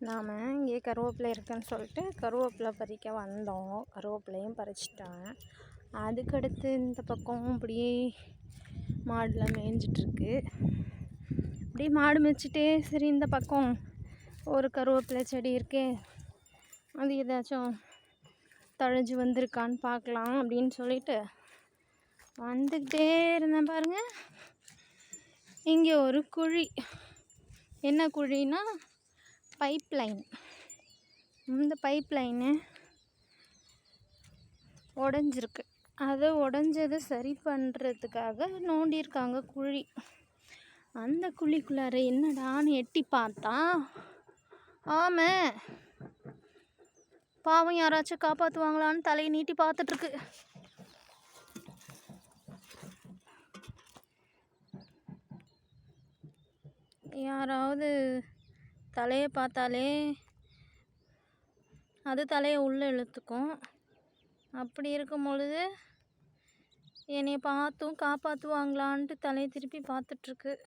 நாம் இங்கே கருவேப்பிலை இருக்குன்னு சொல்லிட்டு கருவேப்பிலை பறிக்க வந்தோம். கருவேப்பிலையும் பறிச்சிட்டேன். அதுக்கடுத்து இந்த பக்கம் அப்படியே மாடுலாம் மேய்ஞ்சிட்ருக்கு. அப்படியே மாடு மேய்ச்சிட்டே சரி இந்த பக்கம் ஒரு கருவேப்பிலை செடி இருக்கே, அது ஏதாச்சும் தழைஞ்சி வந்திருக்கான்னு பார்க்கலாம் அப்படின்னு சொல்லிட்டு வந்துக்கிட்டே இருந்தேன். பாருங்கள், இங்கே ஒரு குழி. என்ன குழின்னா பைப் லைன். இந்த பைப் லைனு உடஞ்சிருக்கு. அதை உடஞ்சதை சரி பண்ணுறதுக்காக நோண்டியிருக்காங்க குழி. அந்த குழிக்குள்ளார என்னடான்னு எட்டி பார்த்தா ஆமை பாவம் யாராச்சும் காப்பாற்றுவாங்களான்னு தலையை நீட்டி பார்த்துட்ருக்கு. யாராவது தலையை பார்த்தாலே அது தலையை உள்ளே இழுத்துக்கும். அப்படி இருக்கும் பொழுது என்னை பார்த்தும் காப்பாற்றுவாங்களான்ட்டு தலையை திருப்பி பார்த்துட்ருக்கு.